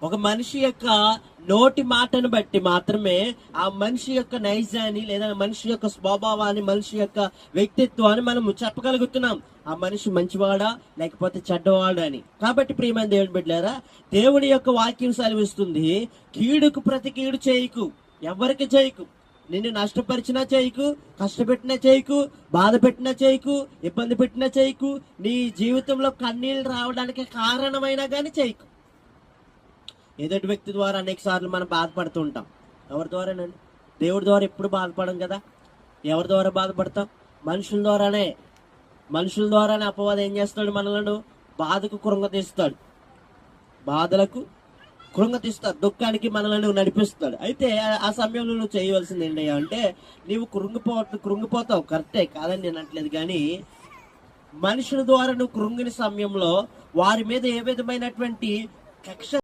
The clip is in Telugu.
ఒక మనిషి యొక్క నోటి మాటను బట్టి మాత్రమే ఆ మనిషి యొక్క నైజాన్ని లేదా మనిషి యొక్క స్వభావాన్ని, మనిషి యొక్క వ్యక్తిత్వాన్ని మనం చెప్పగలుగుతున్నాం. ఆ మనిషి మంచివాడా లేకపోతే చెడ్డవాడా అని. కాబట్టి ప్రియమైన దేవుని బిడ్డలారా, దేవుడి యొక్క వాక్యం సెలవిస్తుంది, కీడుకు ప్రతి కీడు చేయకు, ఎవరికి చేయకు. నిన్ను నష్టపరిచినా చేయకు, కష్టపెట్టినా చేయకు, బాధ పెట్టినా చేయకు, ఇబ్బంది పెట్టినా చేయకు, నీ జీవితంలో కన్నీళ్ళు రావడానికి కారణమైనా కానీ చేయకు. ఎదుటి వ్యక్తి ద్వారా అనేక సార్లు మనం బాధపడుతూ ఉంటాం. ఎవరి ద్వారానండి? దేవుడి ద్వారా ఎప్పుడు బాధపడం కదా. ఎవరి ద్వారా బాధపడతాం? మనుషుల ద్వారానే. మనుషుల ద్వారానే అపవాదం ఏం చేస్తాడు? మనలను బాధకు కృంగతీస్తాడు, బాధలకు కృంగతీస్తాడు, దుఃఖానికి మనల్ని నడిపిస్తాడు. అయితే ఆ సమయంలో నువ్వు చేయవలసింది ఏంటి అంటే, నీవు కృంగిపోతావు, కరెక్టే, కాదని నేను అనట్లేదు. కానీ మనుషుల ద్వారా నువ్వు కృంగిన సమయంలో వారి మీద ఏ విధమైనటువంటి కక్ష